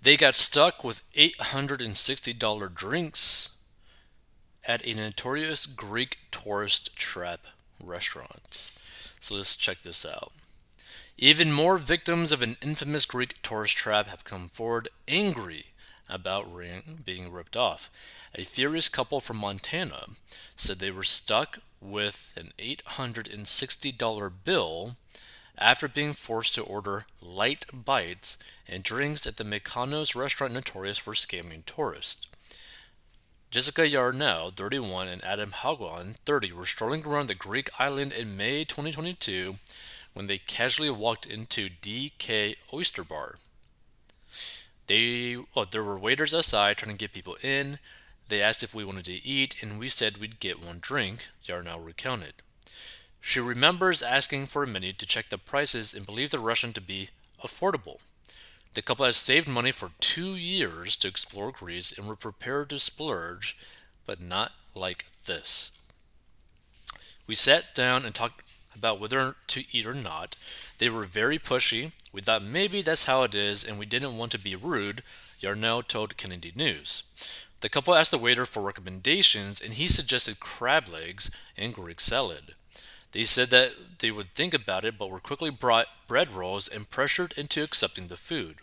They got stuck with $860 drinks at a notorious Greek tourist trap restaurant. So let's check this out. Even more victims of an infamous Greek tourist trap have come forward angry about being ripped off. A furious couple from Montana said they were stuck with an $860 bill after being forced to order light bites and drinks at the Mykonos restaurant notorious for scamming tourists. Jessica Yarnell, 31, and Adam Hagwan, 30, were strolling around the Greek island in May 2022 when they casually walked into DK Oyster Bar. There were waiters outside trying to get people in. They asked if we wanted to eat, and we said we'd get one drink, Yarnell recounted. She remembers asking for a menu to check the prices and believed the restaurant to be affordable. The couple had saved money for 2 years to explore Greece and were prepared to splurge, but not like this. We sat down and talked about whether to eat or not. They were very pushy. We thought maybe that's how it is, and we didn't want to be rude, Yarnell told Kennedy News. The couple asked the waiter for recommendations, and he suggested crab legs and Greek salad. They said that they would think about it, but were quickly brought bread rolls and pressured into accepting the food.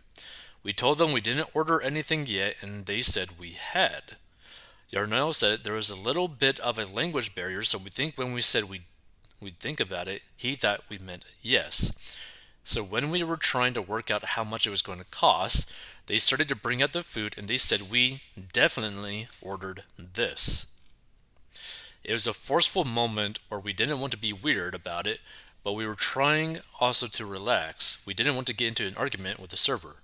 We told them we didn't order anything yet, and they said we had. Yarnell said there was a little bit of a language barrier, so we think when we said we'd think about it, he thought we meant yes. So when we were trying to work out how much it was going to cost, they started to bring out the food and they said we definitely ordered this. It was a forceful moment where we didn't want to be weird about it, but we were trying also to relax. We didn't want to get into an argument with the server.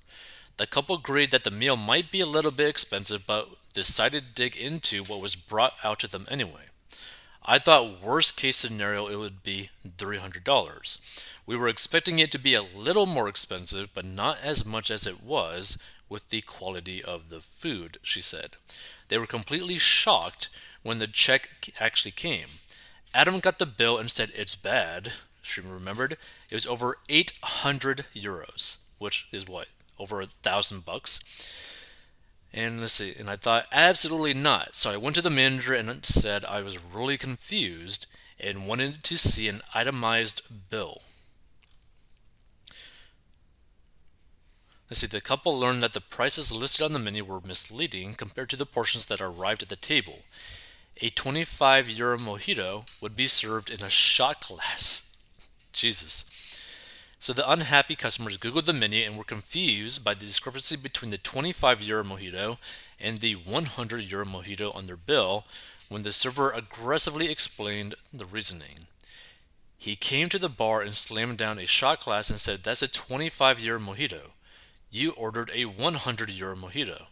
The couple agreed that the meal might be a little bit expensive, but decided to dig into what was brought out to them anyway. I thought worst case scenario it would be $300. We were expecting it to be a little more expensive, but not as much as it was with the quality of the food, she said. They were completely shocked when the check actually came. Adam got the bill and said it's bad. She remembered it was over 800 euros, which is what, over $1,000 bucks. And let's see, and I thought absolutely not. So I went to the manager and said I was really confused and wanted to see an itemized bill. Let's see, the couple learned that the prices listed on the menu were misleading compared to the portions that arrived at the table. A 25 euro mojito would be served in a shot glass. Jesus. So the unhappy customers Googled the menu and were confused by the discrepancy between the 25 euro mojito and the 100 euro mojito on their bill when the server aggressively explained the reasoning. He came to the bar and slammed down a shot glass and said, "That's a 25 euro mojito. You ordered a 100 euro mojito."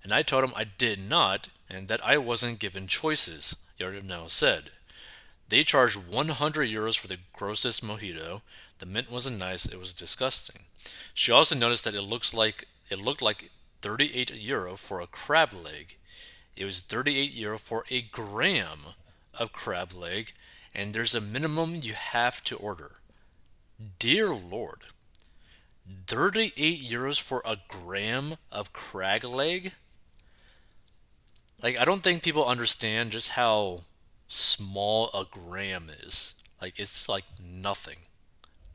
And I told him I did not and that I wasn't given choices, Yarnell said. They charged 100 euros for the grossest mojito. The mint wasn't nice, it was disgusting. She also noticed that it looked like 38 euro for a crab leg. It was 38 euro for a gram of crab leg, and there's a minimum you have to order. Dear Lord. 38 euros for a gram of crab leg? Like, I don't think people understand just how small a gram is. Like, it's like nothing.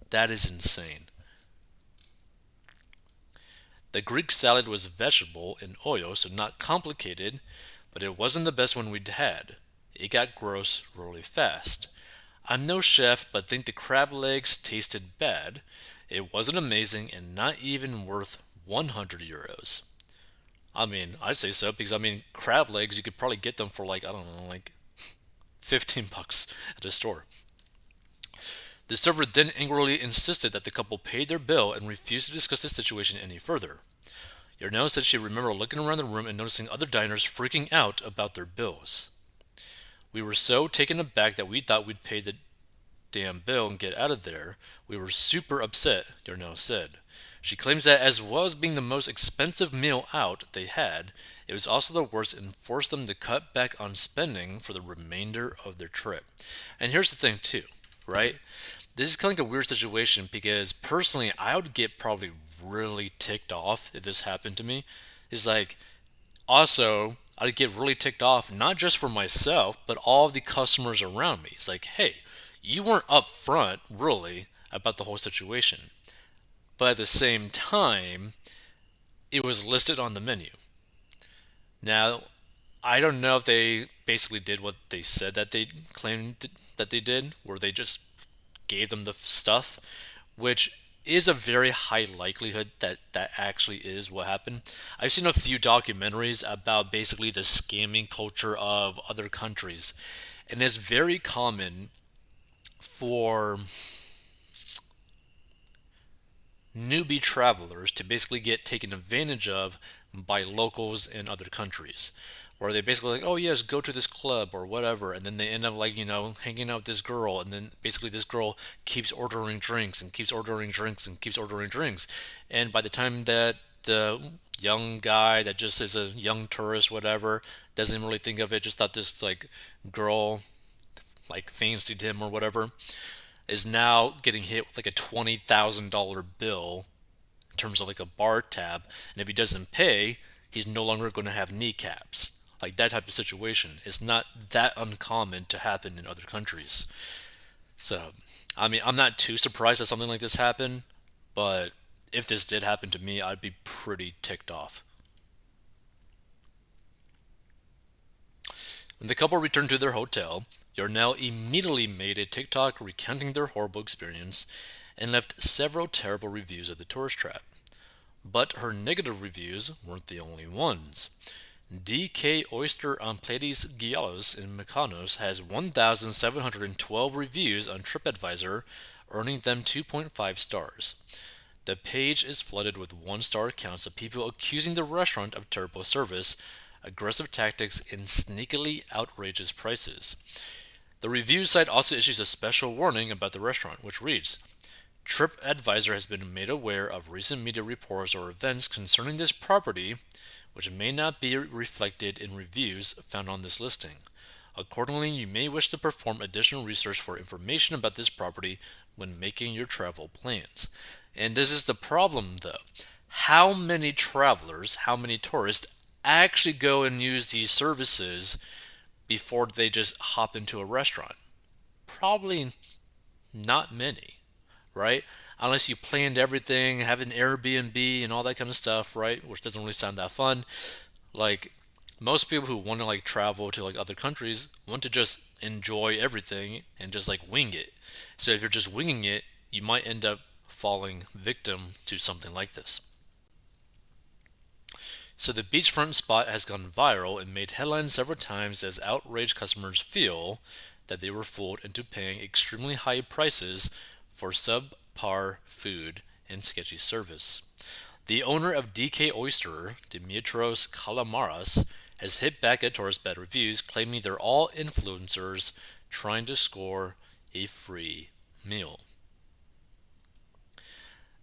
That is insane. The Greek salad was vegetable and oil, so not complicated, but it wasn't the best one we'd had. It got gross really fast. I'm no chef, but think the crab legs tasted bad. It wasn't amazing and not even worth 100 euros. I mean, I'd say so because crab legs you could probably get them for like I don't know, like 15 bucks at a store. The server then angrily insisted that the couple pay their bill and refused to discuss the situation any further. Yarnell said she remembered looking around the room and noticing other diners freaking out about their bills. We were so taken aback that we thought we'd pay the damn bill and get out of there. We were super upset, Yarnell said. She claims that as well as being the most expensive meal out they had, it was also the worst and forced them to cut back on spending for the remainder of their trip. And here's the thing too, right? This is kind of like a weird situation because personally I would get probably really ticked off if this happened to me. Is like, also, I'd get really ticked off, not just for myself, but all the customers around me. It's like, hey, you weren't upfront, really, about the whole situation. But at the same time, it was listed on the menu. Now, I don't know if they basically did what they said that they claimed that they did, where they just gave them the stuff, which is a very high likelihood that that actually is what happened. I've seen a few documentaries about basically the scamming culture of other countries, and it's very common for newbie travelers to basically get taken advantage of by locals in other countries. Where they basically like, oh yes, go to this club or whatever, and then they end up like, hanging out with this girl, and then basically this girl keeps ordering drinks and keeps ordering drinks and keeps ordering drinks. And by the time that the young guy that just is a young tourist, whatever, doesn't really think of it, just thought this like girl like fancied him or whatever, is now getting hit with like a $20,000 bill in terms of like a bar tab, and if he doesn't pay, he's no longer going to have kneecaps. Like that type of situation is not that uncommon to happen in other countries. So, I mean, I'm not too surprised that something like this happened, but if this did happen to me, I'd be pretty ticked off. When the couple returned to their hotel, Yarnell immediately made a TikTok recounting their horrible experience and left several terrible reviews of the tourist trap. But her negative reviews weren't the only ones. DK Oyster on Pleiades Gialos in Mykonos has 1,712 reviews on TripAdvisor, earning them 2.5 stars. The page is flooded with one-star accounts of people accusing the restaurant of terrible service, aggressive tactics, and sneakily outrageous prices. The review site also issues a special warning about the restaurant, which reads, TripAdvisor has been made aware of recent media reports or events concerning this property, which may not be reflected in reviews found on this listing. Accordingly, you may wish to perform additional research for information about this property when making your travel plans. And this is the problem, though. How many travelers, how many tourists actually go and use these services before they just hop into a restaurant? Probably not many, right? Unless you planned everything, have an Airbnb and all that kind of stuff, right? Which doesn't really sound that fun. Like most people who want to like travel to like other countries want to just enjoy everything and just like wing it. So if you're just winging it, you might end up falling victim to something like this. So the beachfront spot has gone viral and made headlines several times as outraged customers feel that they were fooled into paying extremely high prices for subpar food and sketchy service. The owner of DK Oyster, Dimitrios Kalamaras, has hit back at tourist bad reviews, claiming they're all influencers trying to score a free meal.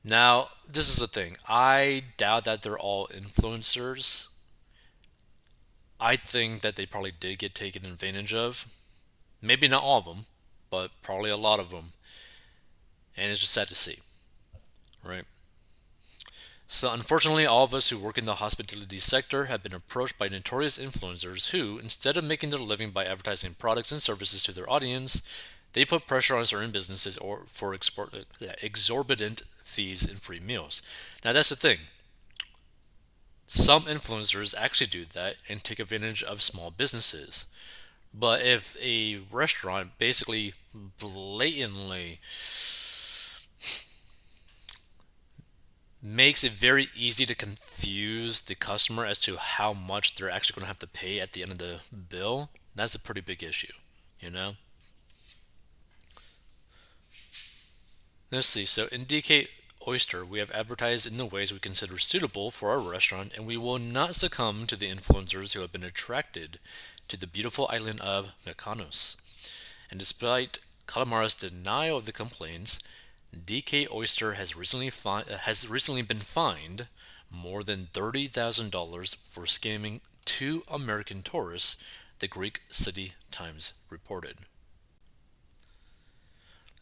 Now, this is the thing. I doubt that they're all influencers. I think that they probably did get taken advantage of. Maybe not all of them, but probably a lot of them. And it's just sad to see, right? So, unfortunately, all of us who work in the hospitality sector have been approached by notorious influencers who, instead of making their living by advertising products and services to their audience, they put pressure on certain businesses or for exorbitant fees and free meals. Now, that's the thing. Some influencers actually do that and take advantage of small businesses. But if a restaurant basically blatantly makes it very easy to confuse the customer as to how much they're actually going to have to pay at the end of the bill, that's a pretty big issue, you know? Let's see. So in DK Oyster, we have advertised in the ways we consider suitable for our restaurant, and we will not succumb to the influencers who have been attracted to the beautiful island of Mykonos. And despite Calamara's denial of the complaints, DK Oyster has recently been fined more than $30,000 for scamming two American tourists, the Greek City Times reported.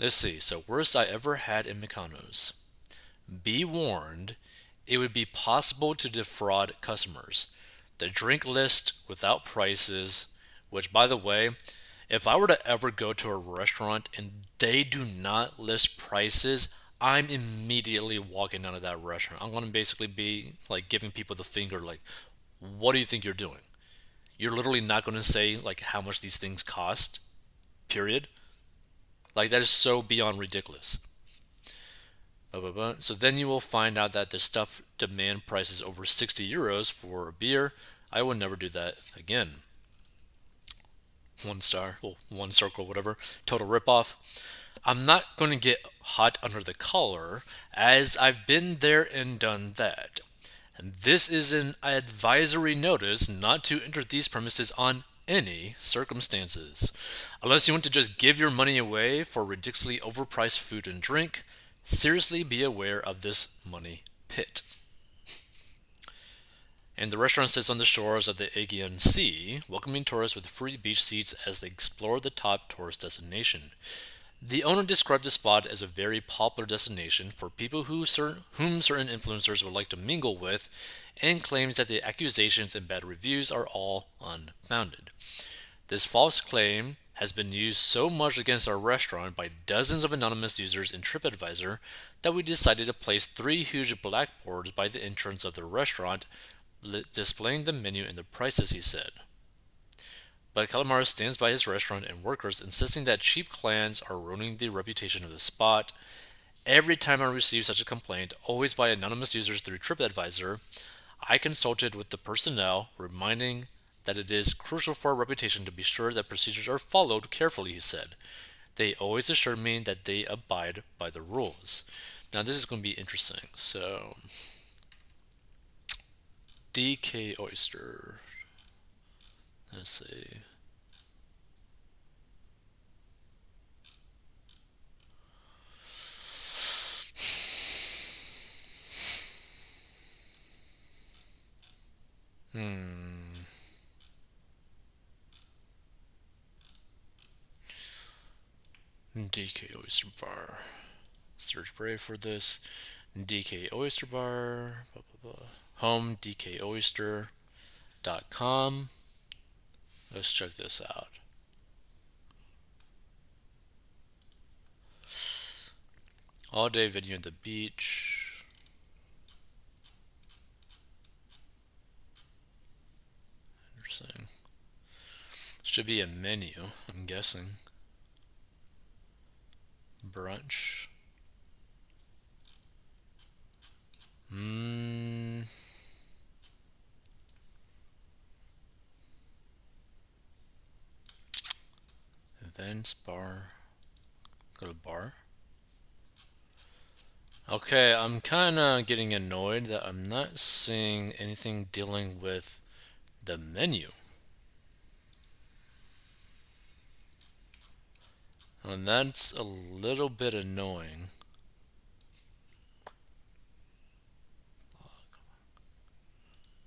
Let's see. So worst I ever had in Mykonos. Be warned, it would be possible to defraud customers. The drink list without prices, which, by the way, if I were to ever go to a restaurant and they do not list prices, I'm immediately walking out of that restaurant. I'm going to basically be like giving people the finger, like, what do you think you're doing? You're literally not going to say like how much these things cost, period. Like, that is so beyond ridiculous. Blah, blah, blah. So then you will find out that the stuff demand prices over 60 euros for a beer. I will never do that again. 1 star, well, one circle, whatever. Total ripoff. I'm not going to get hot under the collar, as I've been there and done that. And this is an advisory notice not to enter these premises on any circumstances. Unless you want to just give your money away for ridiculously overpriced food and drink, seriously be aware of this money pit. And the restaurant sits on the shores of the Aegean Sea, welcoming tourists with free beach seats as they explore the top tourist destination. The owner described the spot as a very popular destination for people whom certain influencers would like to mingle with, and claims that the accusations and bad reviews are all unfounded. This false claim has been used so much against our restaurant by dozens of anonymous users in TripAdvisor that we decided to place 3 huge blackboards by the entrance of the restaurant displaying the menu and the prices, he said. But Calamari stands by his restaurant and workers, insisting that cheap clans are ruining the reputation of the spot. Every time I receive such a complaint, always by anonymous users through TripAdvisor, I consulted with the personnel, reminding that it is crucial for our reputation to be sure that procedures are followed carefully, he said. They always assure me that they abide by the rules. Now, this is going to be interesting. So, DK Oyster. Let's see. DK Oyster Bar. Search Brave for this. DK Oyster Bar. Blah, blah, blah. Home dkoyster.com. Let's check this out. All day video at the beach. Interesting. Should be a menu, I'm guessing. Brunch. Events, bar. Go to bar. Okay, I'm kind of getting annoyed that I'm not seeing anything dealing with the menu. And that's a little bit annoying.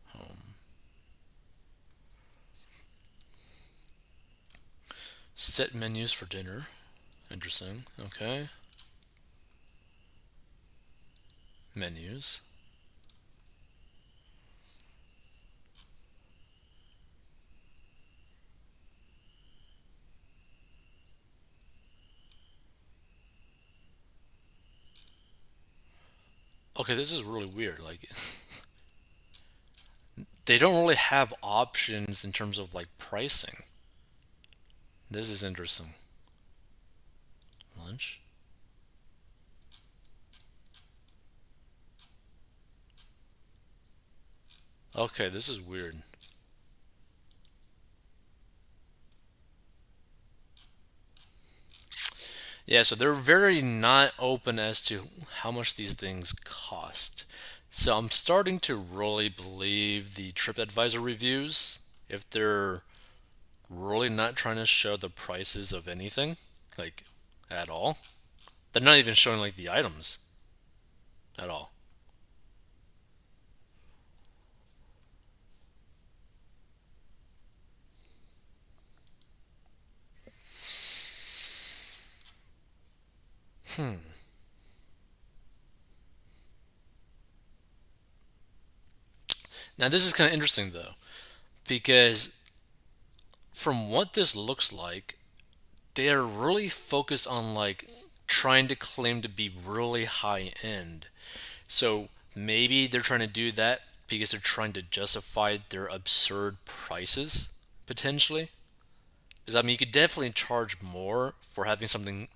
Home. Set menus for dinner. Interesting. Okay. Menus. Okay, this is really weird. Like, they don't really have options in terms of like pricing. This is interesting. Lunch. Okay, this is weird. Yeah, so they're very not open as to how much these things cost. So I'm starting to really believe the TripAdvisor reviews if they're really not trying to show the prices of anything, like at all. They're not even showing like the items at all. Hmm. Now, this is kind of interesting though, because from what this looks like, they're really focused on like trying to claim to be really high end. So maybe they're trying to do that because they're trying to justify their absurd prices, potentially. Because I mean, you could definitely charge more for having something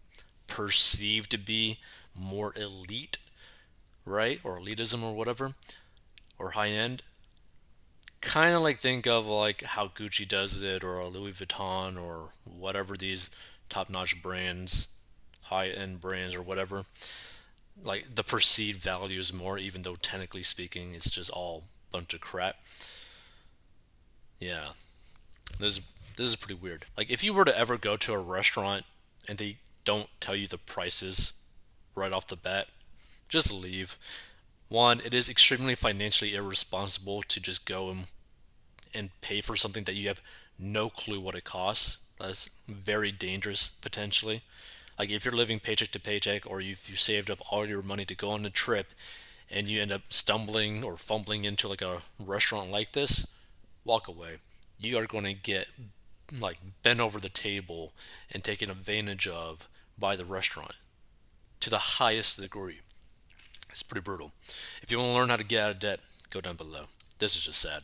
perceived to be more elite, right? Or elitism or whatever, or high end. Kind of like think of like how Gucci does it, or Louis Vuitton, or whatever these top-notch brands, high-end brands, or whatever. Like the perceived value is more, even though technically speaking, it's just all bunch of crap. Yeah, this is this is pretty weird. Like if you were to ever go to a restaurant and they don't tell you the prices right off the bat, just leave. One, it is extremely financially irresponsible to just go and pay for something that you have no clue what it costs. That's very dangerous potentially. Like if you're living paycheck to paycheck, or you saved up all your money to go on a trip and you end up stumbling or fumbling into like a restaurant like this, walk away. You are going to get like bent over the table and taken advantage of by the restaurant to the highest degree. It's pretty brutal. If you want to learn how to get out of debt, go down below. This is just sad.